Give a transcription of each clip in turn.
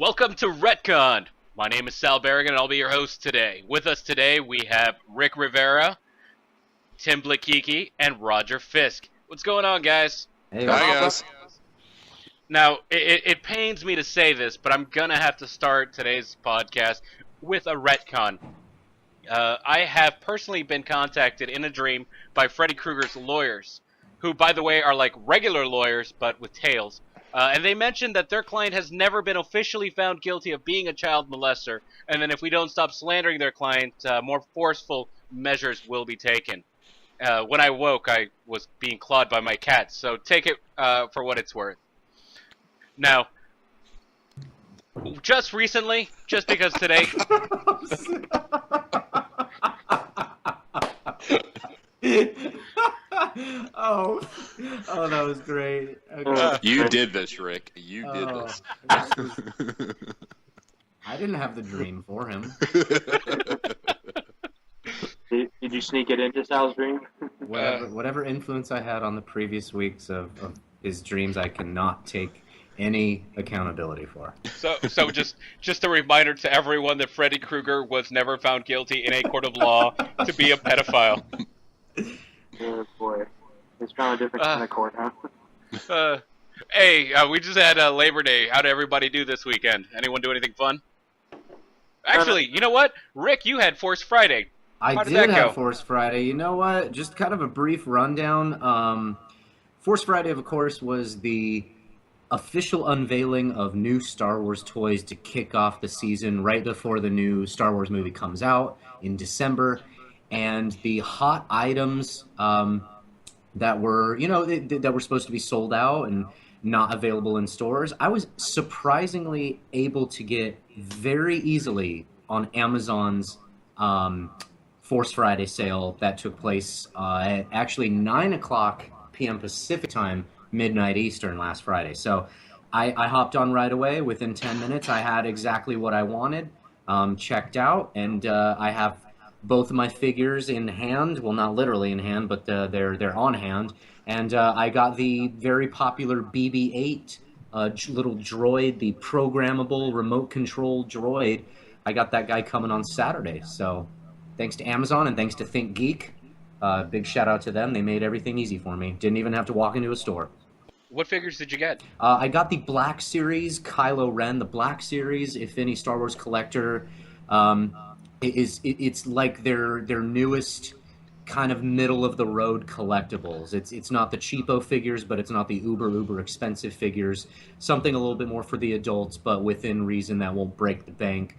Welcome to RetConned. My name is Sal Berrigan, and I'll be your host today. With us today, we have Rick Rivera, Tim Blikiki, and Roger Fisk. What's going on, guys? Hey, Hi, guys. Now, it pains me to say this, but I'm going to have to start today's podcast with a retcon. I have personally been contacted in a dream by Freddy Krueger's lawyers, who, by the way, are like regular lawyers, but with tails. And they mentioned that their client has never been officially found guilty of being a child molester, and then if we don't stop slandering their client, more forceful measures will be taken. When I woke, I was being clawed by my cat, so take it for what it's worth. Now, just recently, just because today... oh, that was great. Okay. You did this, Rick. You did this. I didn't have the dream for him. Did you sneak it into Sal's dream? Whatever influence I had on the previous weeks of his dreams, I cannot take any accountability for. So just a reminder to everyone that Freddy Krueger was never found guilty in a court of law to be a pedophile. Oh boy, it's kind of different kind of court, huh? Hey, we just had Labor Day. How did everybody do this weekend? Anyone do anything fun? Actually, you know what? Rick, you had Force Friday. I did have Force Friday. You know what? Just kind of a brief rundown. Force Friday, of course, was the official unveiling of new Star Wars toys to kick off the season right before the new Star Wars movie comes out in December. And the hot items that were, that were supposed to be sold out and not available in stores, I was surprisingly able to get very easily on Amazon's Force Friday sale that took place at actually 9 o'clock p.m. Pacific time, midnight Eastern last Friday. So I hopped on right away. Within 10 minutes, I had exactly what I wanted, checked out, and I have both of my figures in hand. Well, not literally in hand, but they're on hand. And I got the very popular BB-8 little droid, the programmable remote control droid. I got that guy coming on Saturday. So thanks to Amazon and thanks to Think Geek, big shout out to them. They made everything easy for me. Didn't even have to walk into a store. What figures did you get? I got the Black Series Kylo Ren. The Black Series, if any Star Wars collector, it's like their newest kind of middle of the road collectibles. It's not the cheapo figures, but it's not the uber expensive figures. Something a little bit more for the adults, but within reason that won't break the bank.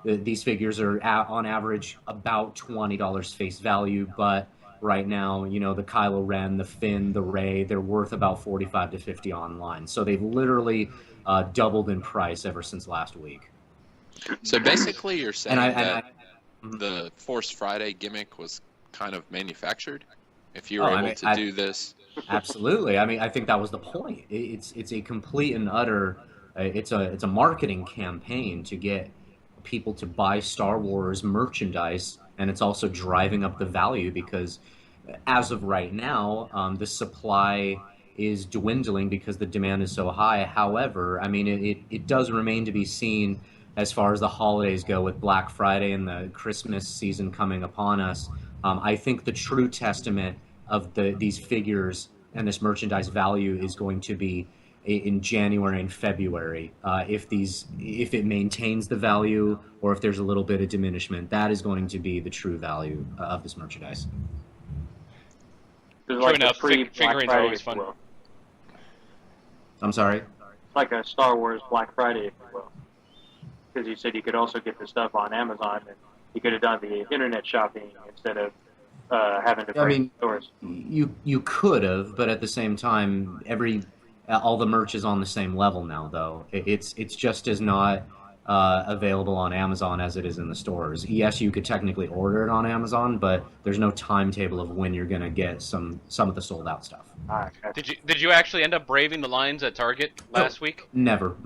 These figures are on average about $20 face value, but right now, the Kylo Ren, the Finn, the Rey, they're worth about $45 to $50 online. So they've literally doubled in price ever since last week. So basically, you're saying that the Force Friday gimmick was kind of manufactured? If you were able to do this? Absolutely. I think that was the point. It's a complete and utter. It's a marketing campaign to get people to buy Star Wars merchandise, and it's also driving up the value because, as of right now, the supply is dwindling because the demand is so high. However, it does remain to be seen as far as the holidays go with Black Friday and the Christmas season coming upon us. I think the true testament of these figures and this merchandise value is going to be in January and February. If it maintains the value or if there's a little bit of diminishment, that is going to be the true value of this merchandise. True enough, figurines are always fun. I'm sorry? It's like a Star Wars Black Friday, if you will. Because you said you could also get the stuff on Amazon, and you could have done the internet shopping instead of having to break stores. You could have, but at the same time, all the merch is on the same level now, though. It's just as not available on Amazon as it is in the stores. Yes, you could technically order it on Amazon, but there's no timetable of when you're going to get some of the sold out stuff. Did you actually end up braving the lines at Target last week? Never.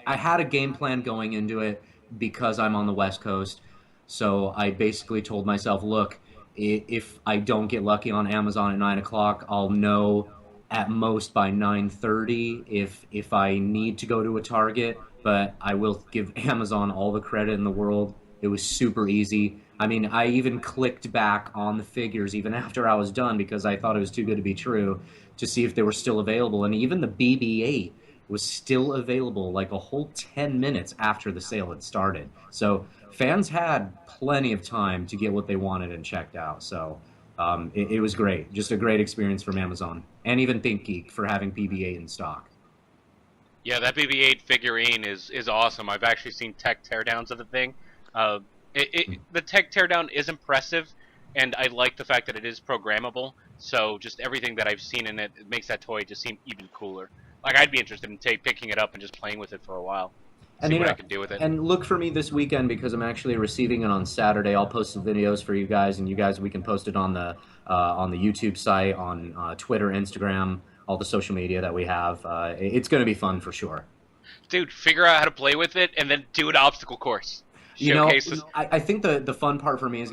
I had a game plan going into it because I'm on the West Coast, so I basically told myself, look, if I don't get lucky on Amazon at 9 o'clock, I'll know at most by 9:30 if I need to go to a Target, but I will give Amazon all the credit in the world. It was super easy. I mean, I even clicked back on the figures even after I was done because I thought it was too good to be true to see if they were still available. And even the BB-8 was still available like a whole 10 minutes after the sale had started. So fans had plenty of time to get what they wanted and checked out. So it was great. Just a great experience from Amazon. And even ThinkGeek for having BB-8 in stock. Yeah, that BB-8 figurine is awesome. I've actually seen tech teardowns of the thing. The tech teardown is impressive, and I like the fact that it is programmable. So just everything that I've seen in it, it makes that toy just seem even cooler. Like, I'd be interested in picking it up and just playing with it for a while. And see what I can do with it. And look for me this weekend because I'm actually receiving it on Saturday. I'll post some videos for you guys, and you guys, we can post it on the YouTube site, on Twitter, Instagram, all the social media that we have. It's going to be fun for sure. Dude, figure out how to play with it, and then do an obstacle course. You know, I think the fun part for me is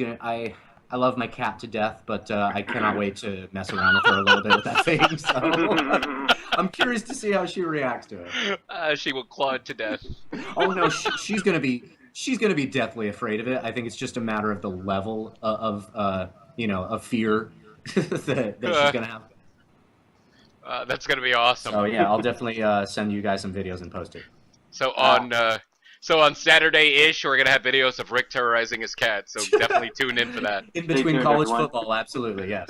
I love my cat to death, but I cannot wait to mess around with her a little bit with that thing. So I'm curious to see how she reacts to it. She will claw it to death. Oh no, she's gonna be deathly afraid of it. I think it's just a matter of the level of fear that she's gonna have. That's gonna be awesome. So yeah, I'll definitely send you guys some videos and post it. So on Saturday-ish, we're going to have videos of Rick terrorizing his cat, so definitely tune in for that. In between college football, absolutely, yes.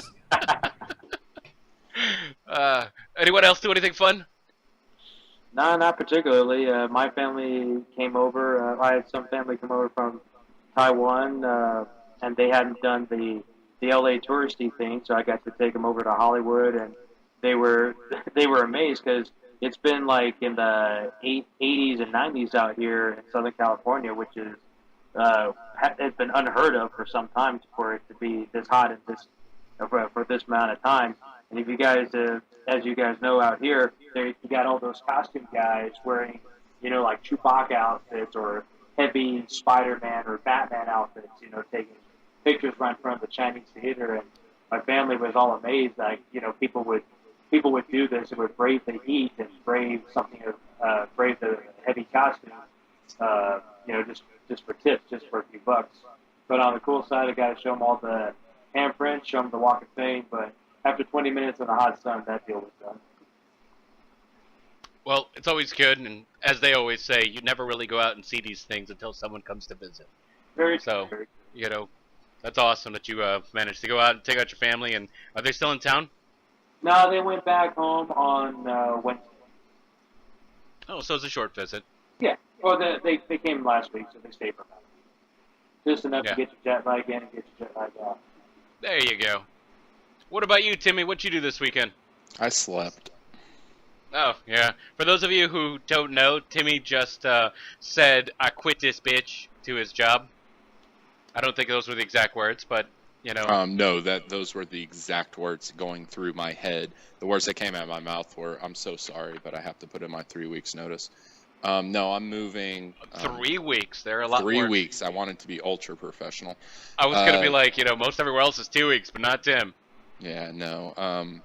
Anyone else do anything fun? No, not particularly. My family came over. I had some family come over from Taiwan, and they hadn't done the LA touristy thing, so I got to take them over to Hollywood, and they were amazed because it's been like in the 80s and 90s out here in Southern California, which is it's been unheard of for some time for it to be this hot at this for this amount of time. And if you guys, as you guys know out here, you got all those costume guys wearing, like Chewbacca outfits or heavy Spider-Man or Batman outfits, taking pictures right in front of the Chinese theater. And my family was all amazed, like, people would do this and would brave the heat and brave brave the heavy costume, just for tips, just for a few bucks. But on the cool side, I got to show them all the handprints, show them the Walk of Fame. But after 20 minutes in the hot sun, that deal was done. Well, it's always good, and as they always say, you never really go out and see these things until someone comes to visit. Very so, true. That's awesome that you managed to go out and take out your family. And are they still in town? No, they went back home on Wednesday. Oh, so it's a short visit. Yeah. Well, they came last week, so they stayed for a month. Just enough to get your jet lag in and get your jet lag out. There you go. What about you, Timmy? What'd you do this weekend? I slept. Oh, yeah. For those of you who don't know, Timmy just said, "I quit this bitch" to his job. I don't think those were the exact words, but... No, those were the exact words going through my head. The words that came out of my mouth were, "I'm so sorry, but I have to put in my 3 weeks notice." No, I'm moving. 3 weeks. They're a lot 3 more. weeks. I wanted to be ultra professional. I was gonna be like, most everywhere else is 2 weeks, but not Tim. Yeah, no.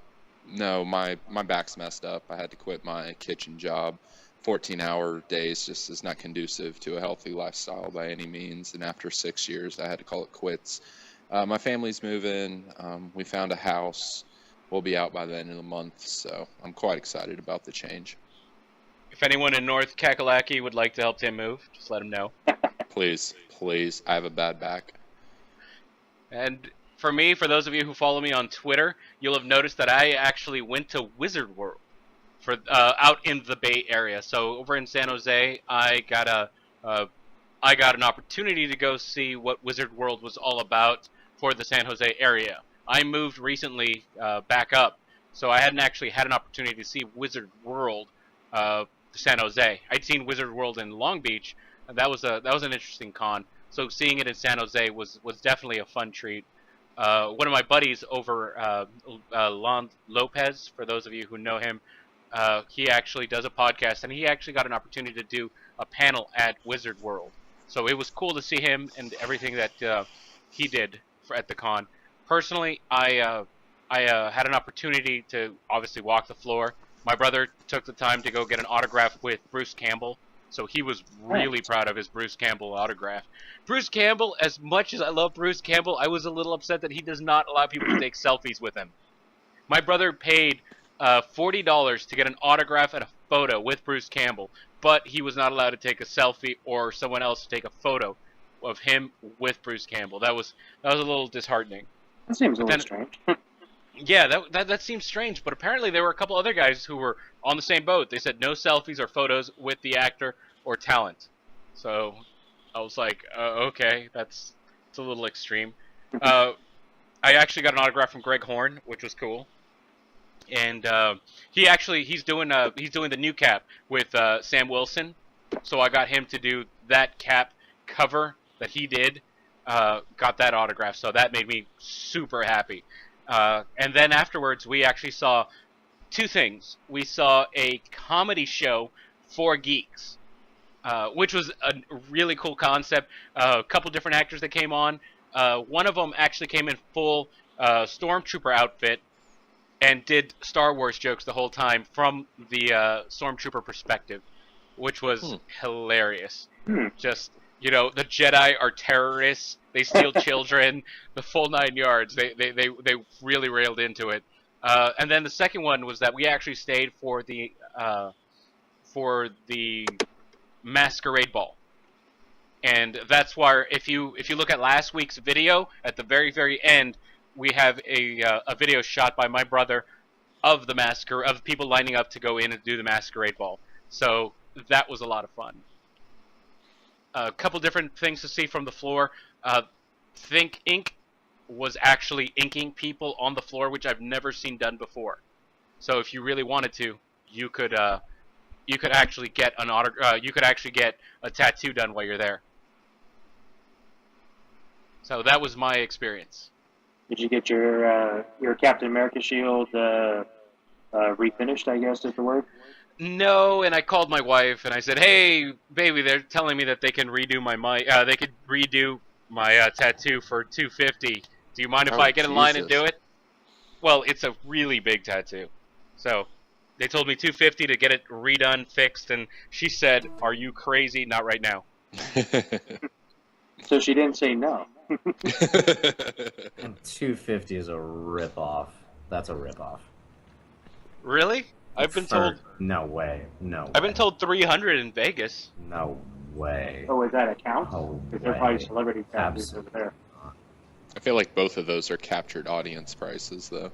No, my back's messed up. I had to quit my kitchen job. 14-hour days just is not conducive to a healthy lifestyle by any means. And after 6 years, I had to call it quits. My family's moving. We found a house. We'll be out by the end of the month, so I'm quite excited about the change. If anyone in North Kakalaki would like to help Tim move, just let him know. Please. I have a bad back. And for me, for those of you who follow me on Twitter, you'll have noticed that I actually went to Wizard World for out in the Bay Area. So over in San Jose, I got an opportunity to go see what Wizard World was all about for the San Jose area. I moved recently back up, so I hadn't actually had an opportunity to see Wizard World, San Jose. I'd seen Wizard World in Long Beach, and that was an interesting con. So seeing it in San Jose was definitely a fun treat. One of my buddies over, Lon Lopez, for those of you who know him, he actually does a podcast, and he actually got an opportunity to do a panel at Wizard World. So it was cool to see him and everything that he did at the con. Personally, I I had an opportunity to obviously walk the floor. My brother took the time to go get an autograph with Bruce Campbell, so he was really proud of his Bruce Campbell autograph. Bruce Campbell, as much as I love Bruce Campbell, I was a little upset that he does not allow people to take selfies with him. My brother paid $40 to get an autograph and a photo with Bruce Campbell, but he was not allowed to take a selfie or someone else to take a photo of him with Bruce Campbell. That was a little disheartening. That seems a But little strange. Yeah, that seems strange, but apparently there were a couple other guys who were on the same boat. They said no selfies or photos with the actor or talent. So I was like, okay, it's a little extreme. I actually got an autograph from Greg Horn, which was cool. And he's doing the new cap with Sam Wilson. So I got him to do that cap cover that he did. Got that autograph, so that made me super happy. And then afterwards, we actually saw two things. We saw a comedy show for geeks, which was a really cool concept. A couple different actors that came on. One of them actually came in full Stormtrooper outfit and did Star Wars jokes the whole time from the Stormtrooper perspective, which was hilarious. Just, the Jedi are terrorists. They steal children, the full 9 yards. They really railed into it. And then the second one was that we actually stayed for the masquerade ball. And that's why if you look at last week's video, at the very end, we have a video shot by my brother of of people lining up to go in and do the masquerade ball. So that was a lot of fun. A couple different things to see from the floor. Think Ink was actually inking people on the floor, which I've never seen done before. So if you really wanted to, you could actually get you could actually get a tattoo done while you're there. So that was my experience. Did you get your Captain America shield refinished, I guess is the word? No, and I called my wife and I said, "Hey, baby, they're telling me that they can redo they could redo my tattoo for $250. Do you mind if I get in line and do it?" Well, it's a really big tattoo, so they told me $250 to get it redone, fixed, and she said, "Are you crazy? Not right now." So she didn't say no. And $250 is a ripoff. That's a ripoff. Really? I've been told. No way. No. I've been told 300 in Vegas. No way. Oh, is that a count? No Because they're probably celebrity tattoos over there. I feel like both of those are captured audience prices, though.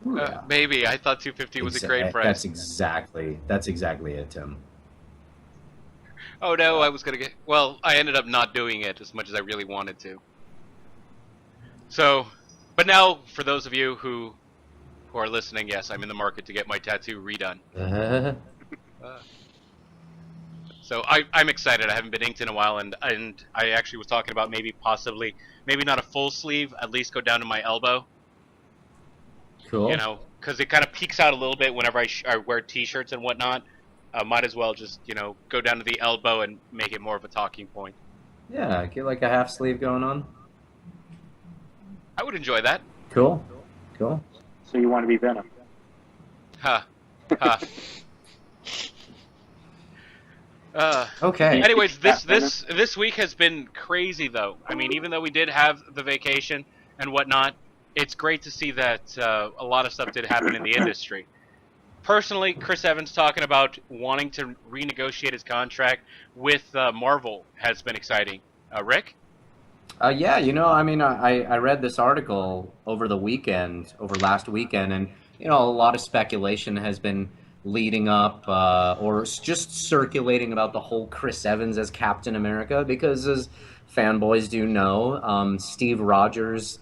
Yeah. Maybe. I thought 250 was a great price. That's exactly it, Tim. Oh no, I was gonna get. Well, I ended up not doing it as much as I really wanted to. So, but now for those of you who are listening, yes, I'm in the market to get my tattoo redone. So I'm excited. I haven't been inked in a while, and I actually was talking about maybe not a full sleeve, at least go down to my elbow. Cool. Because it kind of peeks out a little bit whenever I wear T-shirts and whatnot. Might as well just go down to the elbow and make it more of a talking point. Yeah, get like a half sleeve going on. I would enjoy that. Cool. So you want to be Venom? Ha. Okay. Anyways, this week has been crazy, though. I mean, even though we did have the vacation and whatnot, it's great to see that a lot of stuff did happen in the industry. Personally, Chris Evans talking about wanting to renegotiate his contract with Marvel has been exciting. Rick? Yeah, I read this article over last weekend, and a lot of speculation has been leading up or just circulating about the whole Chris Evans as Captain America, because as fanboys do know, Steve Rogers'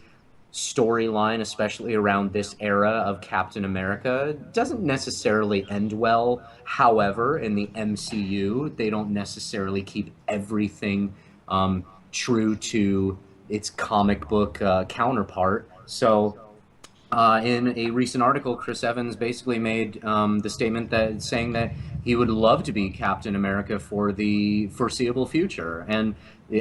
storyline, especially around this era of Captain America, doesn't necessarily end well. However, in the MCU, they don't necessarily keep everything true to its comic book counterpart. So in a recent article, Chris Evans basically made the statement saying that he would love to be Captain America for the foreseeable future, and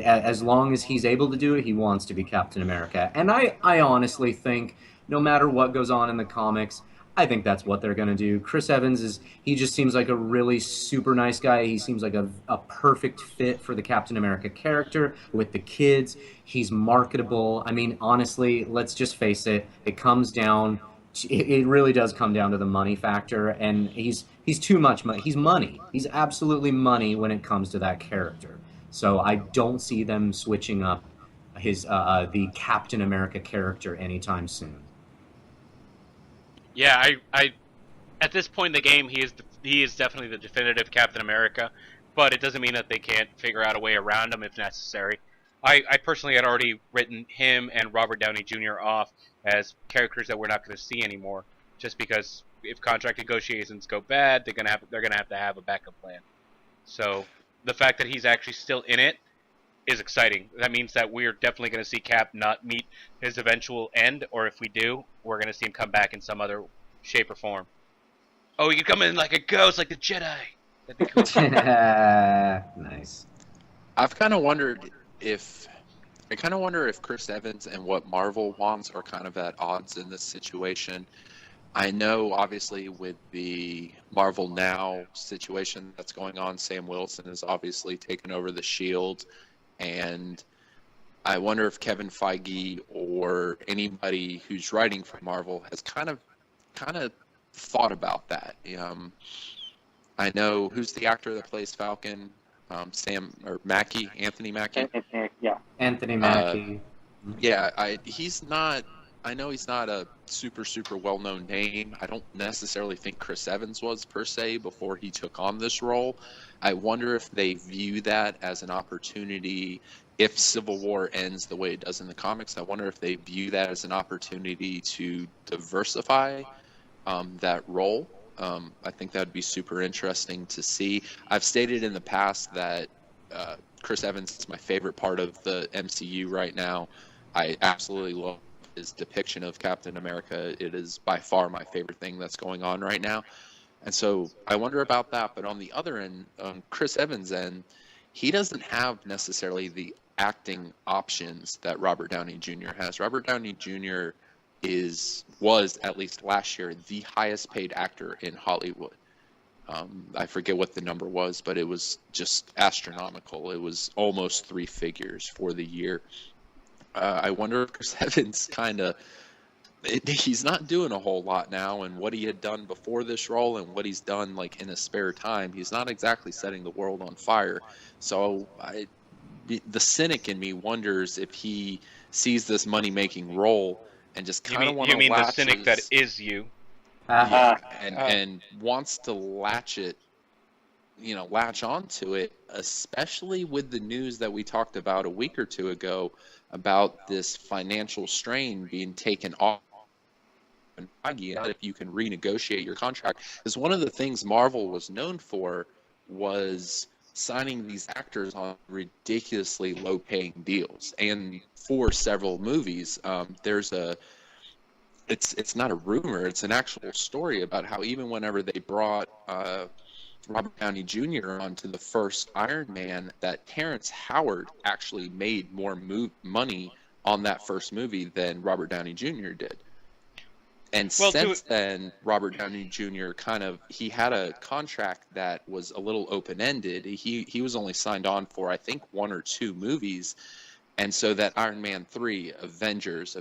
as long as he's able to do it, he wants to be Captain America. And I honestly think no matter what goes on in the comics, I think that's what they're going to do. Chris Evans he just seems like a really super nice guy. He seems like a perfect fit for the Captain America character with the kids. He's marketable. I mean, honestly, let's just face it. It comes down, it really does come down to the money factor. And he's too much money. He's money. He's absolutely money when it comes to that character. So I don't see them switching up the Captain America character anytime soon. Yeah, I at this point in the game, he is definitely the definitive Captain America, but it doesn't mean that they can't figure out a way around him if necessary. I personally had already written him and Robert Downey Jr. off as characters that we're not going to see anymore, just because if contract negotiations go bad, they're gonna have to have a backup plan. So the fact that he's actually still in it is exciting. That means that we're definitely going to see Cap not meet his eventual end, or if we do, we're going to see him come back in some other shape or form. Oh, he could come in like a ghost, like the Jedi. That'd be cool. Nice. I've kind of wondered if Chris Evans and what Marvel wants are kind of at odds in this situation. I know, obviously, with the Marvel Now situation that's going on, Sam Wilson has obviously taken over the Shield, and I wonder if Kevin Feige or anybody who's writing for Marvel has kind of thought about that. I know who's the actor that plays Falcon, Anthony Mackie. Yeah. Anthony Mackie. Yeah, he's not. I know he's not a super well-known name. I don't necessarily think Chris Evans was per se before he took on this role. I wonder if they view that as an opportunity. If Civil War ends the way it does in the comics, I wonder if they view that as an opportunity to diversify that role. I think that would be super interesting to see. I've stated in the past that Chris Evans is my favorite part of the MCU right now. I absolutely love his depiction of Captain America. It is by far my favorite thing that's going on right now. And so I wonder about that. But on the other end, on Chris Evans' end, he doesn't have necessarily the acting options that Robert Downey Jr. has. Robert Downey Jr. was, at least last year, the highest paid actor in Hollywood. I forget what the number was, but it was just astronomical. It was almost 3 figures for the year. I wonder if Chris Evans he's not doing a whole lot now, and what he had done before this role and what he's done like in his spare time, he's not exactly setting the world on fire. So the cynic in me wonders if he sees this money-making role and just kind of want to You mean the cynic that is you? And wants to latch onto it, especially with the news that we talked about a week or two ago about this financial strain being taken off. If you can renegotiate your contract, because one of the things Marvel was known for was signing these actors on ridiculously low-paying deals, and for several movies, it's not a rumor, it's an actual story about how even whenever they brought Robert Downey Jr. onto the first Iron Man, that Terrence Howard actually made more money on that first movie than Robert Downey Jr. did. And since then, Robert Downey Jr. he had a contract that was a little open-ended. He was only signed on for, I think, 1 or 2 movies. And so that Iron Man 3, Avengers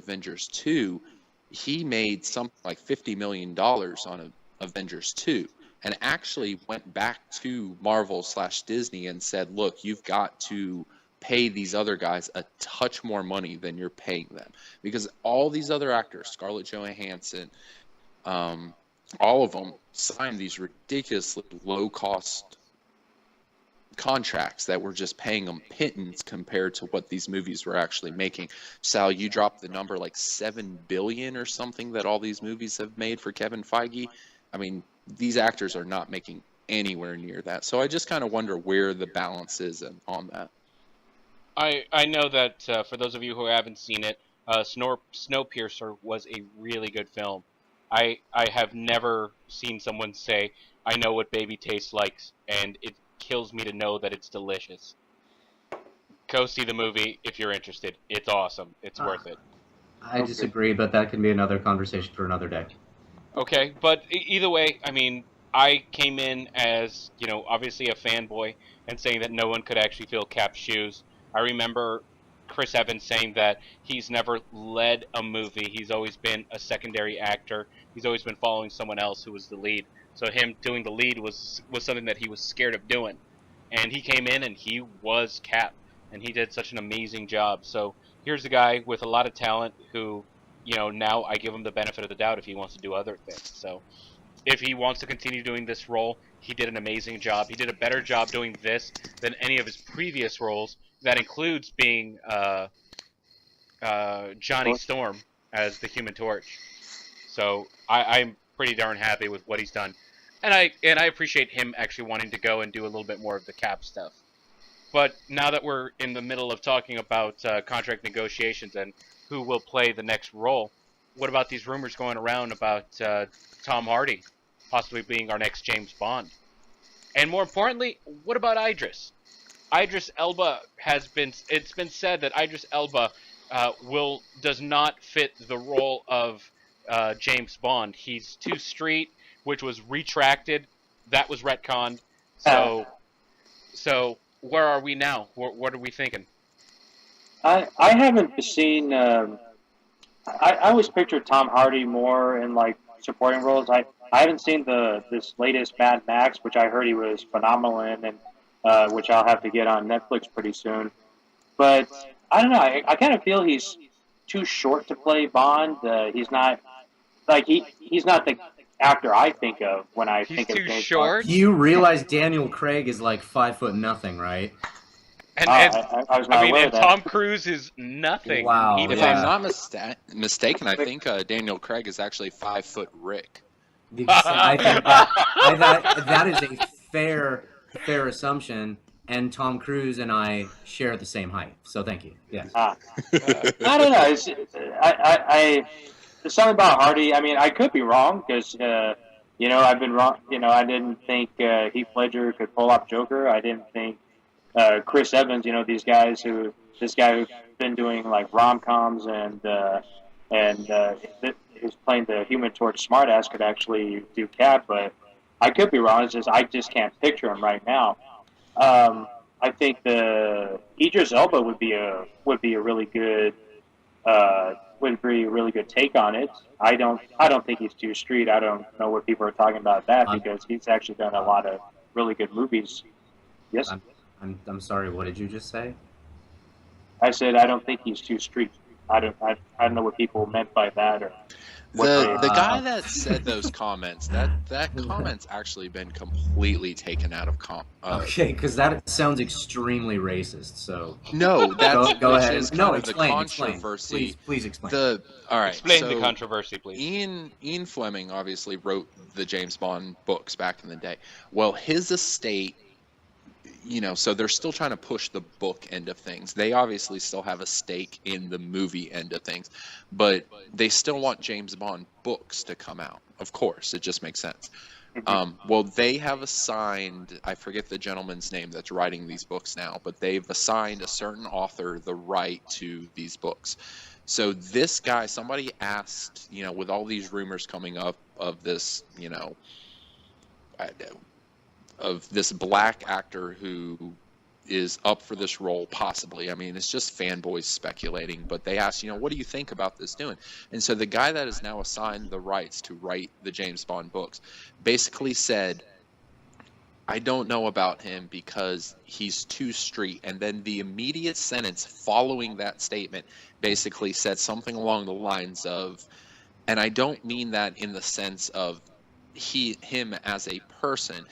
2, he made something like $50 million on Avengers 2. And actually went back to Marvel/Disney and said, look, you've got to pay these other guys a touch more money than you're paying them. Because all these other actors, Scarlett Johansson, all of them signed these ridiculously low-cost contracts that were just paying them pittance compared to what these movies were actually making. Sal, you dropped the number like $7 billion or something that all these movies have made for Kevin Feige. I mean, these actors are not making anywhere near that. So I just kind of wonder where the balance is on that. I know that for those of you who haven't seen it, Snowpiercer was a really good film. I have never seen someone say, I know what baby tastes like, and it kills me to know that it's delicious. Go see the movie if you're interested. It's awesome. It's worth it. I disagree, but that can be another conversation for another day. Okay, but either way, I mean, I came in as, obviously a fanboy and saying that no one could actually fill Cap's shoes. I remember Chris Evans saying that he's never led a movie. He's always been a secondary actor. He's always been following someone else who was the lead. So him doing the lead was something that he was scared of doing. And he came in and he was Cap. And he did such an amazing job. So here's a guy with a lot of talent who now I give him the benefit of the doubt if he wants to do other things. So if he wants to continue doing this role, he did an amazing job. He did a better job doing this than any of his previous roles. That includes being Johnny Storm as the Human Torch. So I'm pretty darn happy with what he's done. And I appreciate him actually wanting to go and do a little bit more of the Cap stuff. But now that we're in the middle of talking about contract negotiations and who will play the next role, what about these rumors going around about Tom Hardy possibly being our next James Bond? And more importantly, what about Idris? Idris Elba it's been said that Idris Elba does not fit the role of James Bond. He's too street, which was retracted. That was retconned. So where are we now? What are we thinking? I haven't seen. I always pictured Tom Hardy more in like supporting roles. I haven't seen this latest Mad Max, which I heard he was phenomenal in, and which I'll have to get on Netflix pretty soon. But I don't know. I kind of feel he's too short to play Bond. He's not like he's not the actor I think of when I think of James Bond. Short. You realize Daniel Craig is like 5'0" right? And, I was not aware of that. Tom Cruise is nothing. Wow. If I'm not mistaken, I think Daniel Craig is actually 5 foot Rick. I think that is a fair assumption, and Tom Cruise and I share the same height. So thank you. Yes. I don't know. There's something about Hardy. I mean, I could be wrong because I've been wrong. I didn't think Heath Ledger could pull off Joker. I didn't think Chris Evans. This guy who's been doing like rom-coms and who's playing the Human Torch smartass could actually do Cap, but I could be wrong. It's just I just can't picture him right now. I think the Idris Elba would be a really good take on it. I don't think he's too street. I don't know what people are talking about that because he's actually done a lot of really good movies. Yes. I'm sorry. What did you just say? I said I don't think he's too street. I don't know what people meant by that or. The guy that said those comments, that comment's actually been completely taken out of okay, because that sounds extremely racist. So no, that's go ahead. Is no, kind explain. Of the controversy. Please explain. All right, explain so the controversy, please. Ian Fleming obviously wrote the James Bond books back in the day. Well, his estate. So they're still trying to push the book end of things. They obviously still have a stake in the movie end of things, but they still want James Bond books to come out. Of course, it just makes sense. Well, they have assigned, I forget the gentleman's name that's writing these books now, but they've assigned a certain author the right to these books. So this guy, somebody asked, with all these rumors coming up of this, of this black actor who is up for this role, possibly. I mean, it's just fanboys speculating, but they asked, what do you think about this doing? And so the guy that is now assigned the rights to write the James Bond books basically said, I don't know about him because he's too street. And then the immediate sentence following that statement basically said something along the lines of, and I don't mean that in the sense of him as a person,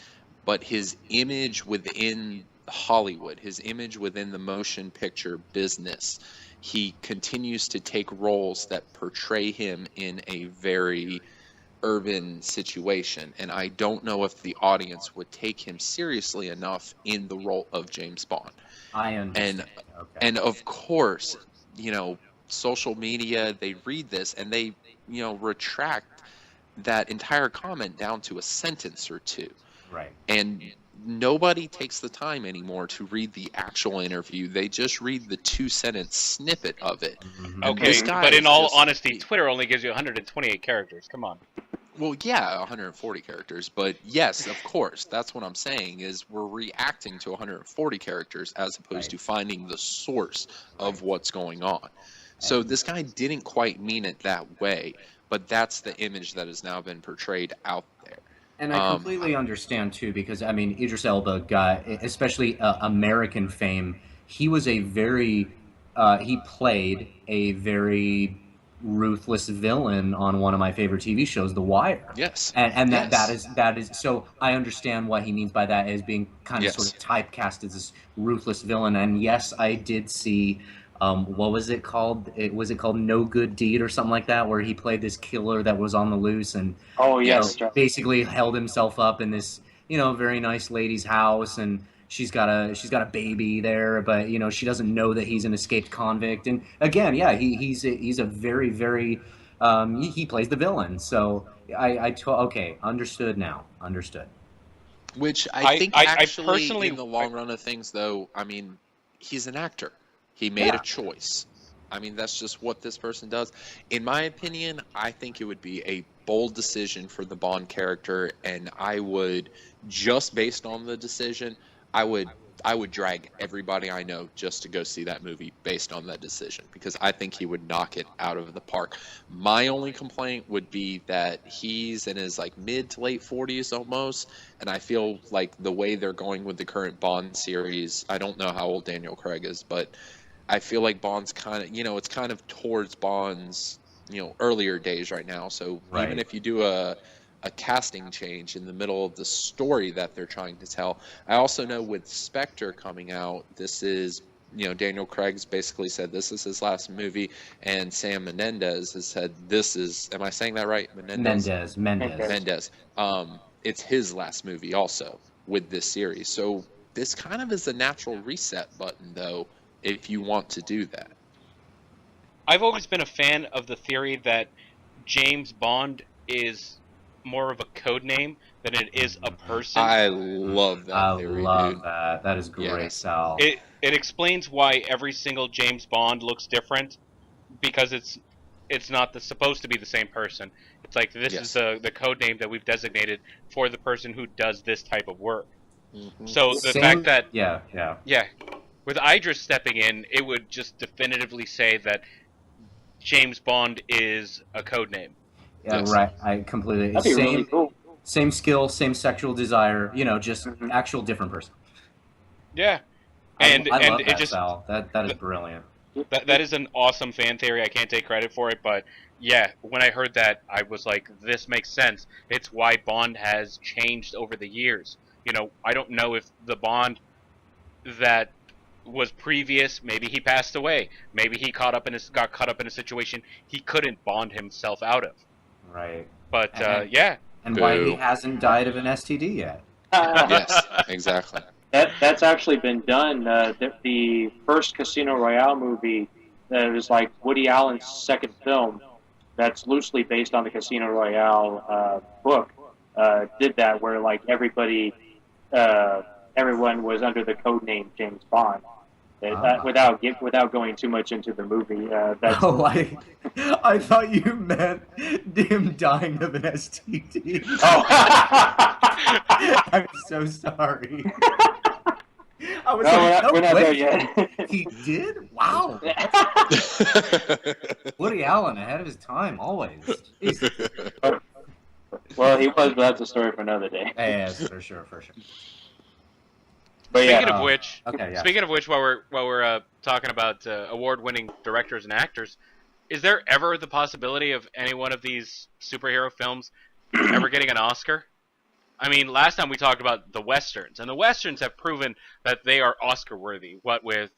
but his image within Hollywood, his image within the motion picture business, he continues to take roles that portray him in a very urban situation. And I don't know if the audience would take him seriously enough in the role of James Bond. I understand. And of course, social media, they read this and they, retract that entire comment down to a sentence or two. Right. And nobody takes the time anymore to read the actual interview. They just read the 2-sentence snippet of it. Mhm. And Okay, this guy but in is all just- honesty, Twitter only gives you 128 characters. Come on. Well, yeah, 140 characters, but yes, of course, that's what I'm saying is we're reacting to 140 characters as opposed to finding the source of what's going on. So this guy didn't quite mean it that way, but that's the image that has now been portrayed out there. And I completely understand too, because I mean, Idris Elba got, especially American fame. He was a very, he played a very ruthless villain on one of my favorite TV shows, The Wire. Yes. And Yes. that is so I understand what he means by that as being kind of Yes. sort of typecast as this ruthless villain. And yes, I did see. What was it called? Was it called No Good Deed or something like that, where he played this killer that was on the loose and Oh you know, yes, basically held himself up in this, you know, very nice lady's house, and she's got a baby there, but you know she doesn't know that he's an escaped convict. And again, yeah, he's a very very he plays the villain. So okay, understood now, understood. Which I think I actually, personally- in the long run of things, though, I mean, he's an actor. He made a choice. I mean, that's just what this person does. In my opinion, I think it would be a bold decision for the Bond character, and I would, just based on the decision, I would drag everybody I know just to go see that movie based on that decision, because I think he would knock it out of the park. My only complaint would be that he's in his like mid to late 40s almost, and I feel like the way they're going with the current Bond series, I don't know how old Daniel Craig is, but I feel like Bond's kind of, you know, it's kind of towards Bond's, you know, earlier days right now. So Right. even if you do a casting change in the middle of the story that they're trying to tell. I also know with Spectre coming out, this is, you know, Daniel Craig's basically said this is his last movie, and Sam Menendez has said this is, am I saying that right? Menendez. Menendez. It's his last movie also with this series. So this kind of is a natural reset button, though, if you want to do that. I've always been a fan of the theory that James Bond is more of a code name than it is a person. I love that theory, I love dude. that. That is great, Yeah. Sal. It explains why every single James Bond looks different, because it's not supposed to be the same person. It's like this is the code name that we've designated for the person who does this type of work. Mhm. So the fact that yeah, with Idris stepping in, it would just definitively say that James Bond is a code name. yeah, right. I completely that'd be really cool. same skill, same sexual desire. You know, just actual different person. Yeah, I and love and it that, just Sal. That is brilliant. that is an awesome fan theory. I can't take credit for it, but yeah, when I heard that, I was like, this makes sense. It's why Bond has changed over the years. You know, I don't know if the Bond that was previous, maybe he passed away. Maybe he got caught up in a situation he couldn't bond himself out of. Right. But And- yeah, And why he Boo. hasn't died of an STD yet. Yes, exactly. That's actually been done. The first Casino Royale movie, that was like Woody Allen's second film, that's loosely based on the Casino Royale book, did that, where like everyone was under the code name James Bond. Without going too much into the movie, that's Oh, I thought you meant him dying of an STD. oh. I'm so sorry. I was No, like, we're not there wait, yet. He did? Wow. Woody Allen ahead of his time, always. Jesus. Well, he was, but that's a story for another day. Yes, for sure. But speaking yeah, of which, Okay, yeah. speaking of which, while we're talking about award-winning directors and actors, is there ever the possibility of any one of these superhero films ever getting an Oscar? I mean, last time we talked about the Westerns, and the Westerns have proven that they are Oscar-worthy. What with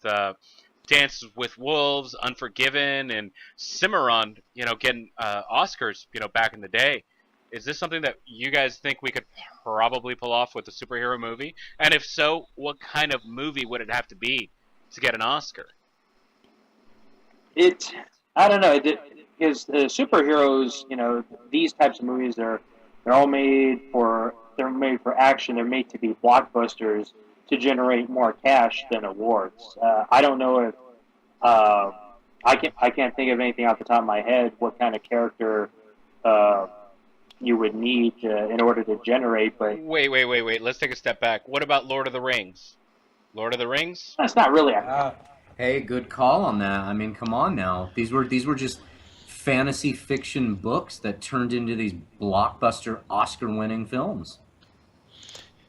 Dances with Wolves, Unforgiven, and Cimarron, you know, getting Oscars, you know, back in the day. Is this something that you guys think we could probably pull off with a superhero movie? And if so, what kind of movie would it have to be to get an Oscar? I don't know, because the superheroes, you know, these types of movies they're all made for they're made for action. They're made to be blockbusters to generate more cash than awards. I don't know if I can't think of anything off the top of my head what kind of character you would need in order to generate. But Wait. Let's take a step back. What about Lord of the Rings? Lord of the Rings? that's not really a Hey, good call on that. I mean, come on now. These were just fantasy fiction books that turned into these blockbuster Oscar-winning films.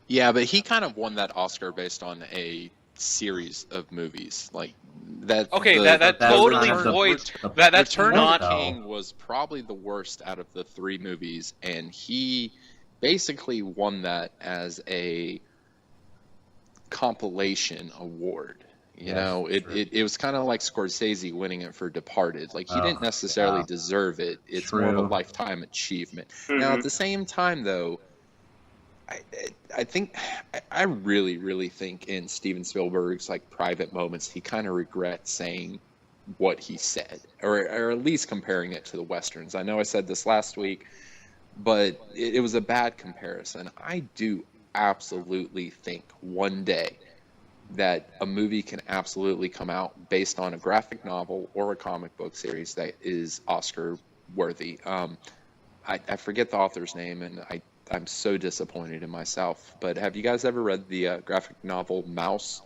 Yeah, but he kind of won that Oscar based on a series of movies like that. Okay, the, that that's totally kind of the- voids. the- That's Return not. of the King was probably the worst out of the three movies, and he basically won that as a compilation award. You Yes, know, true. it was kind of like Scorsese winning it for Departed. Like, he Oh, didn't necessarily yeah. deserve it. It's more of a True. lifetime achievement. Now, at the same time, though, I think I really think in Steven Spielberg's like private moments, he kind of regrets saying what he said, or at least comparing it to the westerns. I know I said this last week, but it was a bad comparison. I do absolutely think one day that a movie can absolutely come out based on a graphic novel or a comic book series that is Oscar worthy. I forget the author's name, and I'm so disappointed in myself. But have you guys ever read the graphic novel Mouse?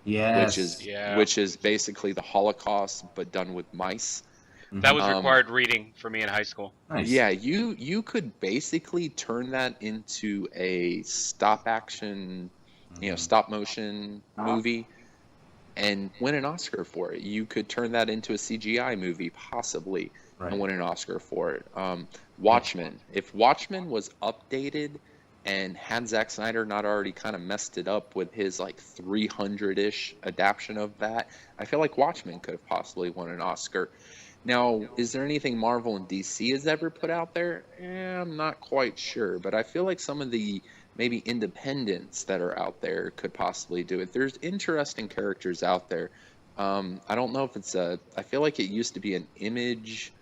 Yes. Which is basically the Holocaust but done with mice. That was Um, required reading for me in high school. Nice. Yeah, you could basically turn that into a stop motion movie and win an Oscar for it. You could turn that into a CGI movie possibly Right. and win an Oscar for it. Watchmen. If Watchmen was updated and had Zack Snyder not already kind of messed it up with his like 300-ish adaptation of that, I feel like Watchmen could have possibly won an Oscar. Now, is there anything Marvel and DC has ever put out there? I'm not quite sure, but I feel like some of the maybe independents that are out there could possibly do it. There's interesting characters out there. I don't know if it's I feel like it used to be an Image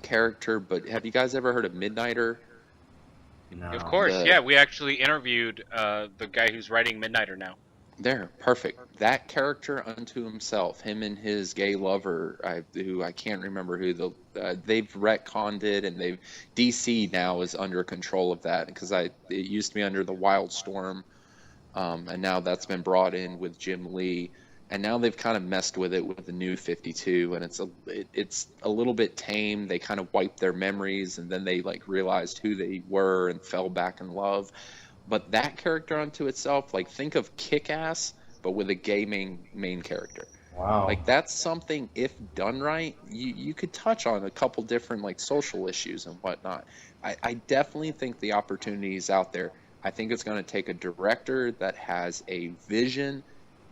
character, but have you guys ever heard of Midnighter? No. Of course, the- yeah. We actually interviewed the guy who's writing Midnighter now. There, perfect. That character unto himself, him and his gay lover, who I can't remember who they've retconned it, and DC now is under control of that because it used to be under the Wildstorm, and now that's been brought in with Jim Lee, and now they've kind of messed with it with the New 52, and it's a little bit tame. They kind of wiped their memories, and then they like realized who they were and fell back in love. But that character unto itself, like think of Kick-Ass, but with a gay main character. Wow. Like that's something, if done right, you could touch on a couple different like social issues and whatnot. I definitely think the opportunity is out there. I think it's going to take a director that has a vision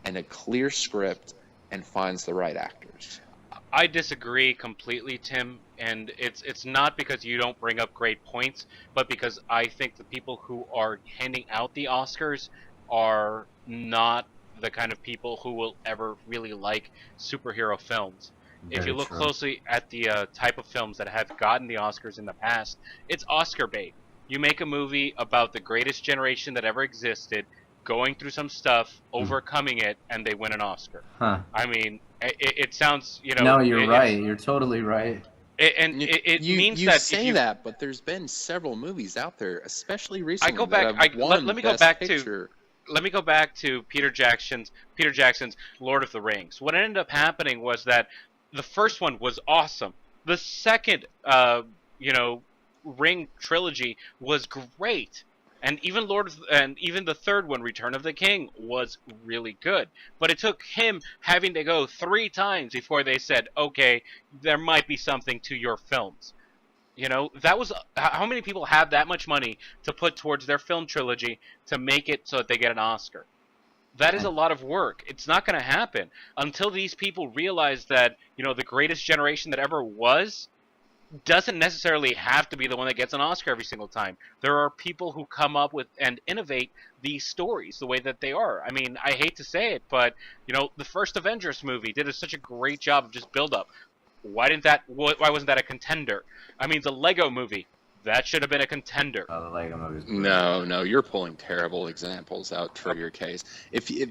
and a clear script and finds the right actors. I disagree completely, Tim, and it's not because you don't bring up great points, but because I think the people who are handing out the Oscars are not the kind of people who will ever really like superhero films. If Very you look true. closely at the type of films that have gotten the Oscars in the past, it's Oscar bait. You make a movie about the greatest generation that ever existed, going through some stuff, overcoming it, and they win an Oscar. Huh. I mean, it sounds, you know... No, you're it- right. You're totally right. It you, means you that say if you, that, but there's been several movies out there, especially recently. go back- that have won let me go Best back to- Picture. let me go back to Peter Jackson's Lord of the Rings. What ended up happening was that the first one was awesome. The second, Ring trilogy was great, and even the third one, Return of the King, was really good. But it took him having to go 3 times before they said, "Okay, there might be something to your films." You know, that was how many people have that much money to put towards their film trilogy to make it so that they get an Oscar. That is a lot of work. It's not going to happen until these people realize that, the greatest generation that ever was doesn't necessarily have to be the one that gets an Oscar every single time. There are people who come up with and innovate these stories the way that they are. I mean, I hate to say it, but, the first Avengers movie did such a great job of just build up. Why wasn't that a contender? I mean, the Lego movie That should have been a contender. The Lego movies. No, you're pulling terrible examples out for your case.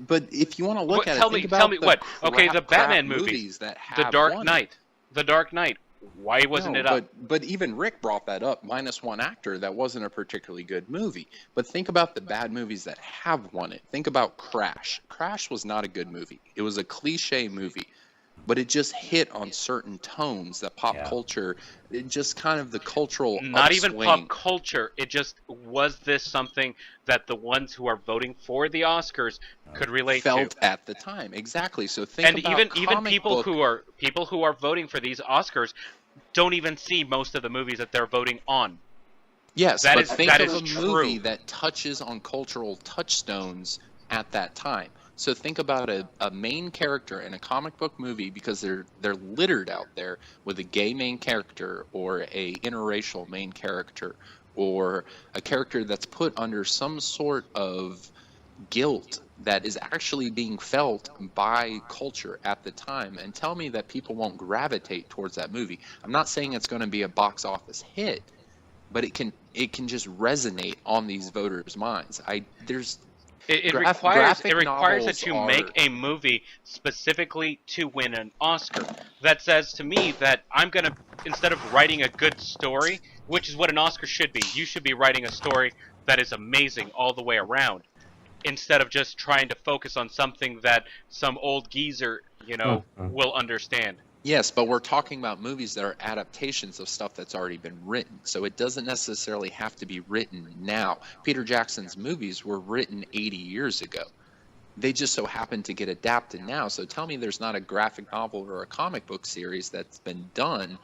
But if you want to look at tell it, me, think tell about me the what? Okay, the crap Batman movies, that The have Dark won Knight, The Dark Knight. Why wasn't it up? But even Rick brought that up. Minus one actor, that wasn't a particularly good movie. But think about the bad movies that have won it. Think about Crash. Crash was not a good movie. It was a cliche movie, but it just hit on certain tones that pop culture, it just kind of the cultural Not even upswing. pop culture. It just was this something that the ones who are voting for the Oscars could relate felt to at the time. Exactly. So think and about even people who are voting for these Oscars don't even see most of the movies that they're voting on. Yes, That but is- think that of is a true. movie that touches on cultural touchstones at that time. So think about a main character in a comic book movie, because they're littered out there with a gay main character or a interracial main character or a character that's put under some sort of guilt that is actually being felt by culture at the time, and tell me that people won't gravitate towards that movie. I'm not saying it's going to be a box office hit, but it can just resonate on these voters' minds. It requires that you make a movie specifically to win an Oscar. That says to me that I'm going to, instead of writing a good story, which is what an Oscar should be, you should be writing a story that is amazing all the way around, instead of just trying to focus on something that some old geezer, will understand. Yes, but we're talking about movies that are adaptations of stuff that's already been written. So it doesn't necessarily have to be written now. Peter Jackson's movies were written 80 years ago. They just so happen to get adapted now. So tell me there's not a graphic novel or a comic book series that's been done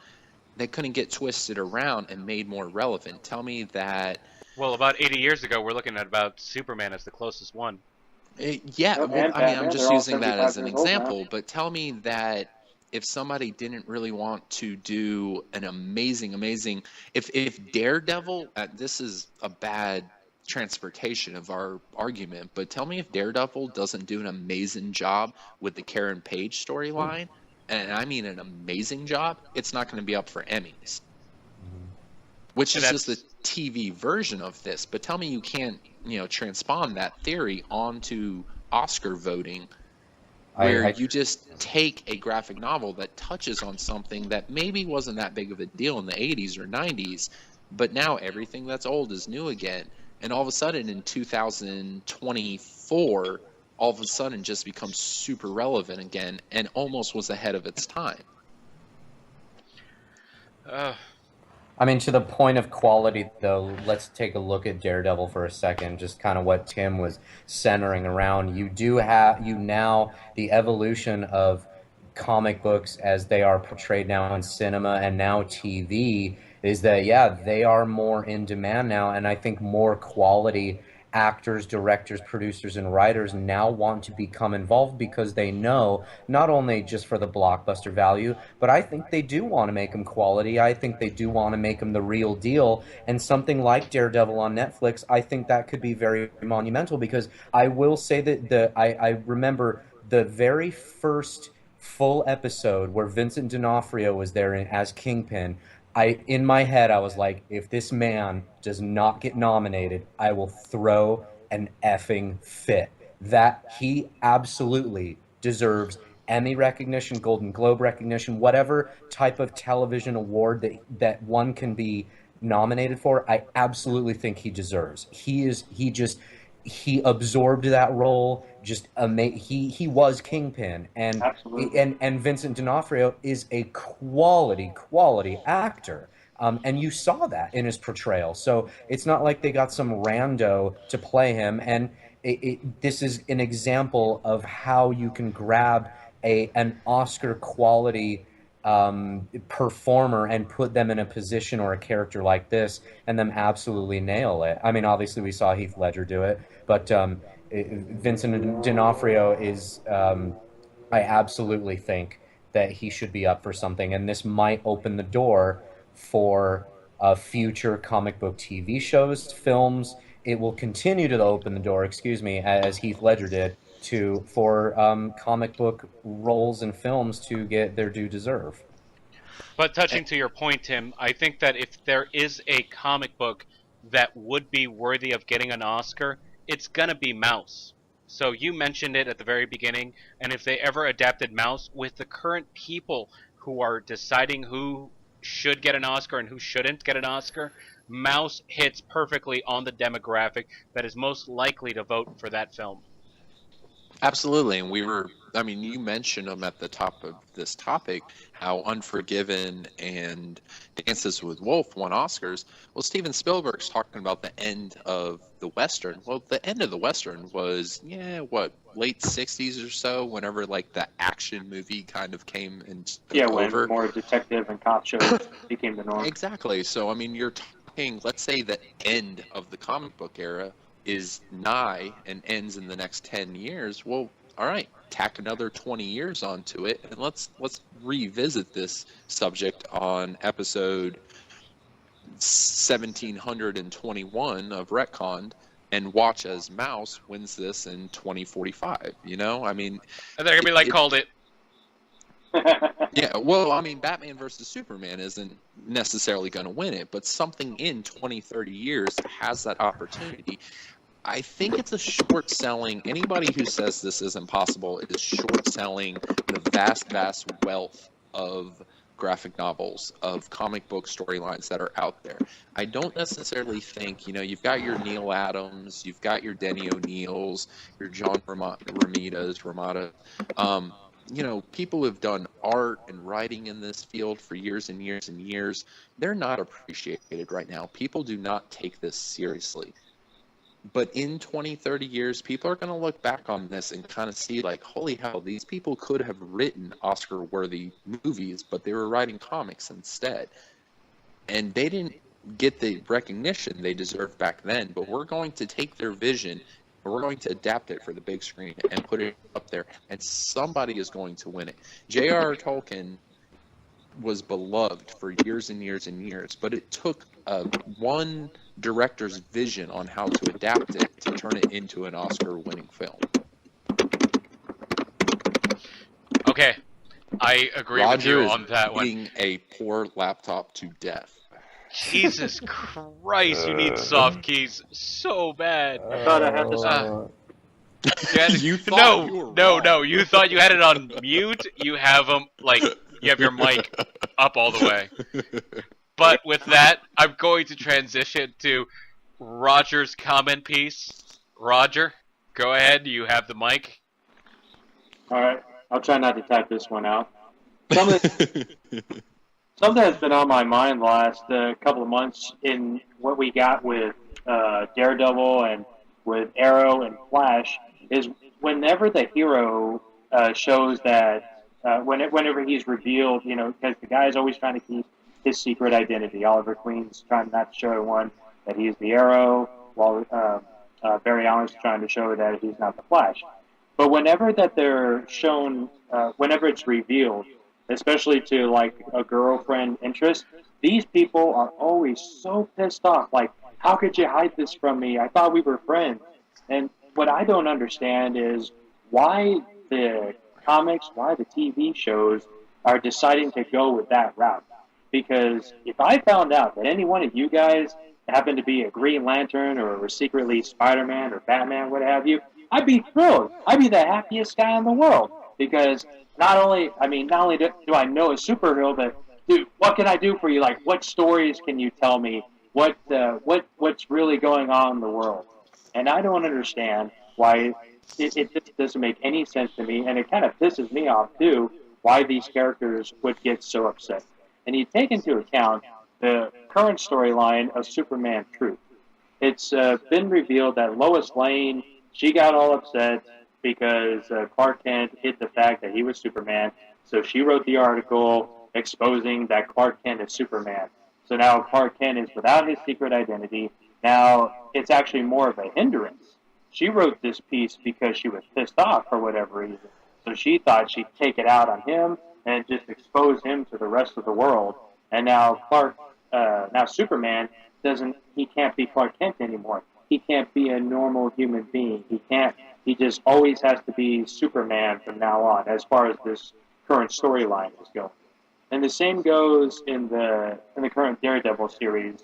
that couldn't get twisted around and made more relevant. Tell me that... Well, about 80 years ago, we're looking at about Superman as the closest one. I'm Batman, just they're all using that as an 75 years old now. example, but tell me that if somebody didn't really want to do an amazing, if Daredevil, this is a bad transportation of our argument, but tell me if Daredevil doesn't do an amazing job with the Karen Page storyline, and I mean an amazing job, it's not going to be up for Emmys. Which is just the TV version of this. But tell me you can't, transpond that theory onto Oscar voting, where you just take a graphic novel that touches on something that maybe wasn't that big of a deal in the 80s or 90s, but now everything that's old is new again. And all of a sudden in 2024, all of a sudden just becomes super relevant again and almost was ahead of its time. I mean, to the point of quality, though, let's take a look at Daredevil for a second, just kind of what Tim was centering around. You do have, now, the evolution of comic books as they are portrayed now in cinema and now TV is that, they are more in demand now, and I think more quality actors, directors, producers, and writers now want to become involved because they know, not only just for the blockbuster value, but I think they do want to make them quality. I think they do want to make them the real deal. And something like Daredevil on Netflix, I think that could be very monumental, because I will say that I remember the very first full episode where Vincent D'Onofrio was there as Kingpin. In my head, I was like, if this man does not get nominated, I will throw an effing fit. That he absolutely deserves Emmy recognition, Golden Globe recognition, whatever type of television award that one can be nominated for, I absolutely think he deserves. He absorbed that role. He was Kingpin, and Absolutely. and Vincent D'Onofrio is a quality actor. And you saw that in his portrayal. So it's not like they got some rando to play him. And this is an example of how you can grab an Oscar quality performer and put them in a position or a character like this and them absolutely nail it. I mean, obviously we saw Heath Ledger do it, but Vincent D'Onofrio is, I absolutely think that he should be up for something, and this might open the door for future comic book TV shows, films. It will continue to open the door, as Heath Ledger did, for comic book roles and films to get their due deserve. But touching to your point, Tim, I think that if there is a comic book that would be worthy of getting an Oscar, it's gonna be Mouse. So you mentioned it at the very beginning, and if they ever adapted Mouse with the current people who are deciding who should get an Oscar and who shouldn't get an Oscar, Mouse hits perfectly on the demographic that is most likely to vote for that film. Absolutely. And I mean, you mentioned them at the top of this topic, how Unforgiven and Dances with Wolf won Oscars. Well, Steven Spielberg's talking about the end of the Western. Well, the end of the Western was, late 60s or so, whenever like the action movie kind of came and took when over. more detective and cop shows became the norm. Exactly. So, I mean, you're talking, let's say the end of the comic book era is nigh and ends in the next 10 years. Well, all right, tack another 20 years onto it, and let's revisit this subject on episode 1721 of RetConned and watch as Mouse wins this in 2045. You know, I mean, And they're gonna be like, called it. Yeah, well, I mean, Batman versus Superman isn't necessarily going to win it, but something in 20, 30 years has that opportunity. I think it's a short selling. Anybody who says this isn't possible is short selling the vast, vast wealth of graphic novels, of comic book storylines that are out there. I don't necessarily think, you've got your Neil Adams, you've got your Denny O'Neills, your John Romita. People who've done art and writing in this field for years and years and years. They're not appreciated right now. People do not take this seriously. But in 20, 30 years, people are going to look back on this and kind of see like, holy hell, these people could have written Oscar-worthy movies, but they were writing comics instead. And they didn't get the recognition they deserved back then, but we're going to take their vision, and we're going to adapt it for the big screen and put it up there, and somebody is going to win it. J.R.R. Tolkien was beloved for years and years and years, but it took one director's vision on how to adapt it to turn it into an Oscar-winning film. Okay, I agree Roger with you on that one. being a poor laptop to death. Jesus Christ, you need soft keys so bad. I thought I had this You thought you were wrong. No, you thought you had it on mute. You have them you have your mic up all the way. But with that, I'm going to transition to Roger's comment piece. Roger, go ahead. You have the mic. All right, I'll try not to type this one out. Something that's been on my mind the last couple of months in what we got with Daredevil and with Arrow and Flash is whenever the hero shows that whenever he's revealed, because the guy is always trying to keep his secret identity. Oliver Queen's trying not to show everyone that he's the Arrow, while Barry Allen's trying to show that he's not the Flash. But whenever that they're shown, whenever it's revealed, especially to like a girlfriend interest, these people are always so pissed off. Like, how could you hide this from me? I thought we were friends. And what I don't understand is why the comics, why the TV shows are deciding to go with that route. Because if I found out that any one of you guys happened to be a Green Lantern or were secretly Spider-Man or Batman, what have you, I'd be thrilled. I'd be the happiest guy in the world. Because not only do I know a superhero, but dude, what can I do for you? Like, what stories can you tell me? What's really going on in the world? And I don't understand why it just doesn't make any sense to me, and it kind of pisses me off too, why these characters would get so upset. And you take into account the current storyline of Superman Truth. It's been revealed that Lois Lane, she got all upset because Clark Kent hid the fact that he was Superman, so she wrote the article exposing that Clark Kent is Superman. So now Clark Kent is without his secret identity. Now it's actually more of a hindrance. She wrote this piece because she was pissed off for whatever reason. So she thought she'd take it out on him and just expose him to the rest of the world. And now now Superman he can't be Clark Kent anymore. He can't be a normal human being. He just always has to be Superman from now on, as far as this current storyline is going. And the same goes in the current Daredevil series.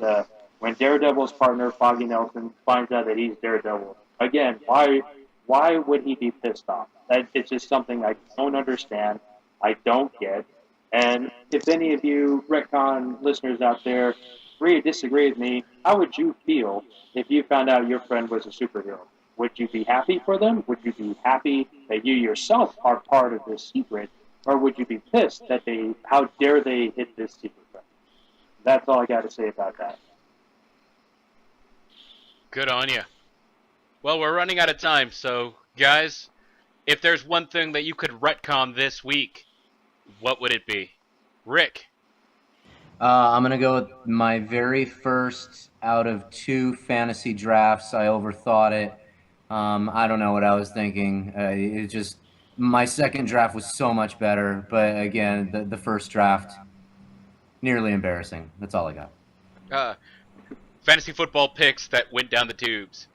When Daredevil's partner Foggy Nelson finds out that he's Daredevil, again, why would he be pissed off? It's just something I don't understand. I don't get. And if any of you RetCon listeners out there agree or disagree with me, how would you feel if you found out your friend was a superhero? Would you be happy for them? Would you be happy that you yourself are part of this secret? Or would you be pissed that how dare they hit this secret? That's all I got to say about that. Good on you. Well, we're running out of time, so guys, if there's one thing that you could retcon this week, what would it be? Rick? I'm going to go with my very first out of 2 fantasy drafts. I overthought it. I don't know what I was thinking. My second draft was so much better, but again, the first draft, nearly embarrassing. That's all I got. Fantasy football picks that went down the tubes.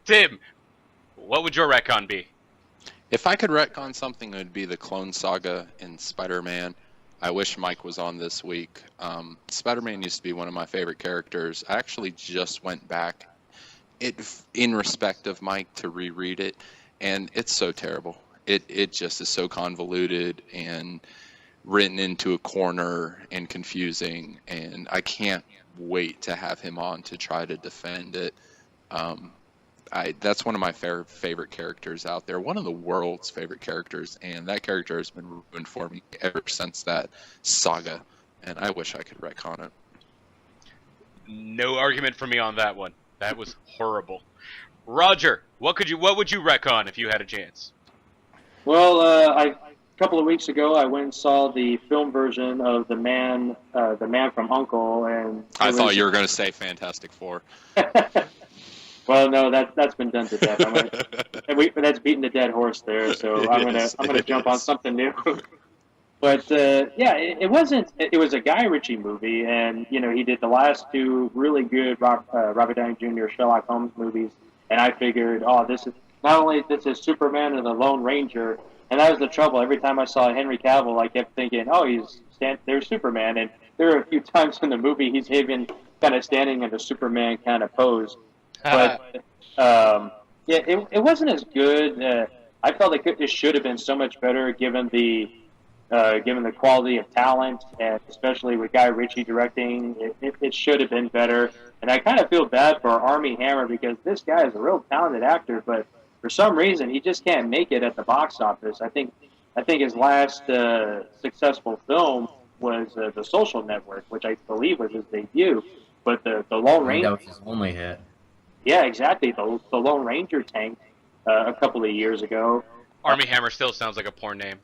Tim, what would your retcon be? If I could retcon something, it would be the Clone Saga in Spider-Man. I wish Mike was on this week. Spider-Man used to be one of my favorite characters. I actually just went back, in respect of Mike, to reread it, and it's so terrible. It just is so convoluted and written into a corner and confusing, and I can't wait to have him on to try to defend it. That's one of my favorite characters out there, one of the world's favorite characters, and that character has been ruined for me ever since that saga, and I wish I could retcon it. No argument for me on that one. That was horrible. Roger, what would you retcon if you had a chance? Well, a couple of weeks ago, I went and saw the film version of The Man from U.N.C.L.E., and I thought you were going to say Fantastic Four. Well, no, that's been done to death. That's beating the dead horse there. So I'm gonna jump on something new. But yeah, it was a Guy Ritchie movie, and he did the last 2 really good Robert Downey Jr. Sherlock Holmes movies, and I figured, this is Superman and the Lone Ranger, and that was the trouble. Every time I saw Henry Cavill, I kept thinking, there's Superman, and there are a few times in the movie he's even kind of standing in a Superman kind of pose. But it wasn't as good. I felt like it should have been so much better given the quality of talent, and especially with Guy Ritchie directing. It should have been better. And I kind of feel bad for Armie Hammer because this guy is a real talented actor, but for some reason he just can't make it at the box office. I think his last successful film was The Social Network, which I believe was his debut. But the Lone Ranger, that was his only hit. Yeah, exactly. The Lone Ranger tanked a couple of years ago. Armie Hammer still sounds like a porn name.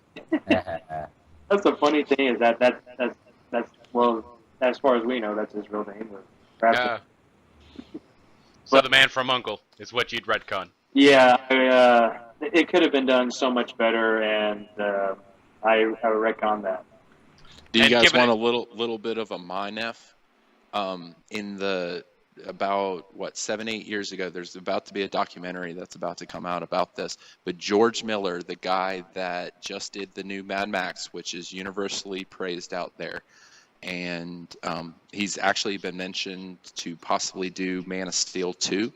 That's the funny thing is that's well, as far as we know, that's his real name. So the Man from U.N.C.L.E. is what you'd retcon. Yeah, it could have been done so much better, and I retcon that. Do you guys want a little bit of a MyNef? About 7-8 years ago, there's about to be a documentary that's about to come out about this, but George Miller, the guy that just did the new Mad Max, which is universally praised out there, and he's actually been mentioned to possibly do Man of Steel 2,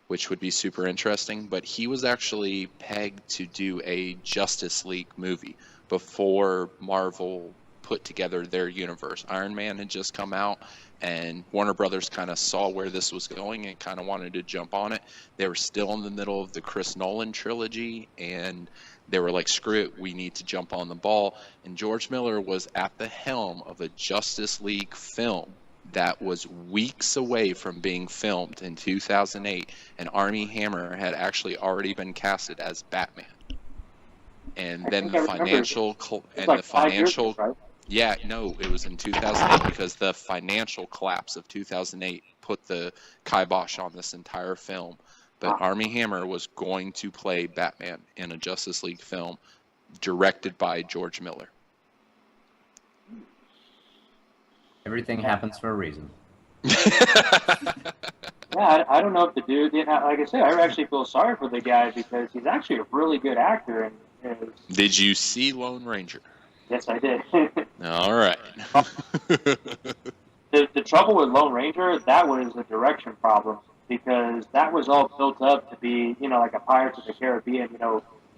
which would be super interesting, but he was actually pegged to do a Justice League movie before Marvel put together their universe. Iron Man had just come out, and Warner Brothers kind of saw where this was going and kind of wanted to jump on it. They were still in the middle of the Chris Nolan trilogy, and they were like, screw it, we need to jump on the ball. And George Miller was at the helm of a Justice League film that was weeks away from being filmed in 2008, and Armie Hammer had actually already been casted as Batman. And then the financial Yeah, no, it was in 2008 because the financial collapse of 2008 put the kibosh on this entire film. But Armie Hammer was going to play Batman in a Justice League film directed by George Miller. Everything happens for a reason. Yeah, I don't know if the dude, like I said, I actually feel sorry for the guy because he's actually a really good actor. Did you see Lone Ranger? Yes, I did. All right. The trouble with Lone Ranger, that was a direction problem because that was all built up to be, like a Pirates of the Caribbean,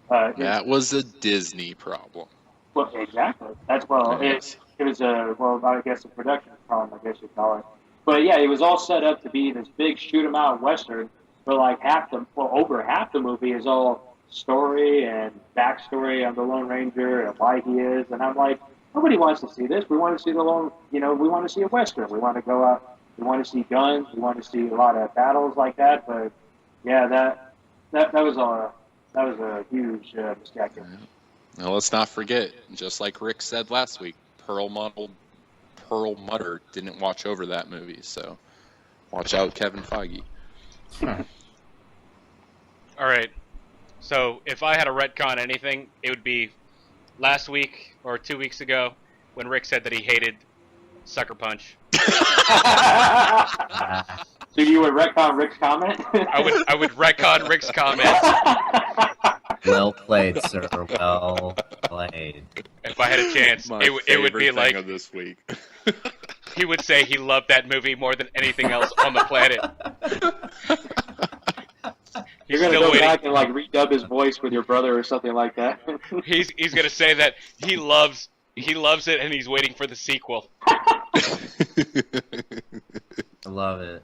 That was a Disney problem. well, exactly. That's well, Yes. it was I guess a production problem, I guess you'd call it. But yeah, it was all set up to be this big shoot 'em out western, but like over half the movie is all story and backstory on the Lone Ranger and why he is, and I'm like, nobody wants to see this. We want to see we want to see a western. We want to go out. We want to see guns. We want to see a lot of battles like that. But yeah, that was a huge mistake. Now let's not forget, just like Rick said last week, Perlmutter didn't watch over that movie, so watch out, Kevin Feige. All right. So if I had to retcon anything, it would be last week or 2 weeks ago when Rick said that he hated Sucker Punch. So you would retcon Rick's comment? I would retcon Rick's comment. Well played, sir. Well played. If I had a chance, My it would be favorite like thing of this week. he would say he loved that movie more than anything else on the planet. He's You're gonna still go waiting. back and like redub his voice with your brother or something like that. He's gonna say that he loves it and he's waiting for the sequel. I love it.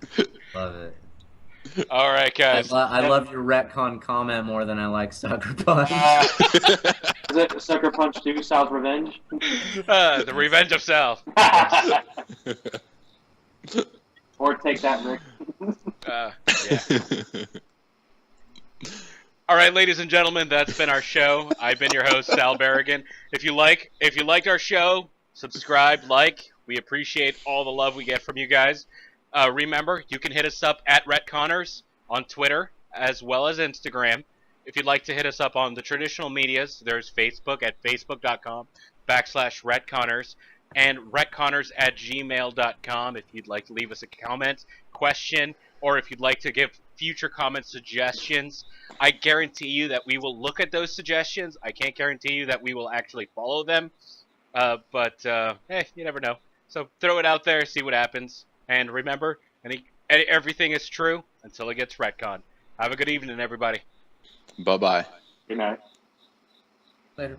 Love it. All right, guys. I love your retcon comment more than I like Sucker Punch. Is it Sucker Punch 2, Sal's Revenge? The Revenge of Sal. Or Take That, Rick. Yeah. All right, ladies and gentlemen, that's been our show. I've been your host, Sal Berrigan. If you liked our show, subscribe, like. We appreciate all the love we get from you guys. Remember, you can hit us up at RetConners on Twitter as well as Instagram. If you'd like to hit us up on the traditional medias, there's Facebook at facebook.com/RetConners and retconners@gmail.com if you'd like to leave us a comment, question, or if you'd like to give future comment suggestions. I guarantee you that we will look at those suggestions. I can't guarantee you that we will actually follow them, but you never know. So throw it out there, see what happens. And remember, everything is true until it gets retconned. Have a good evening, everybody. Bye-bye. Good night. Later.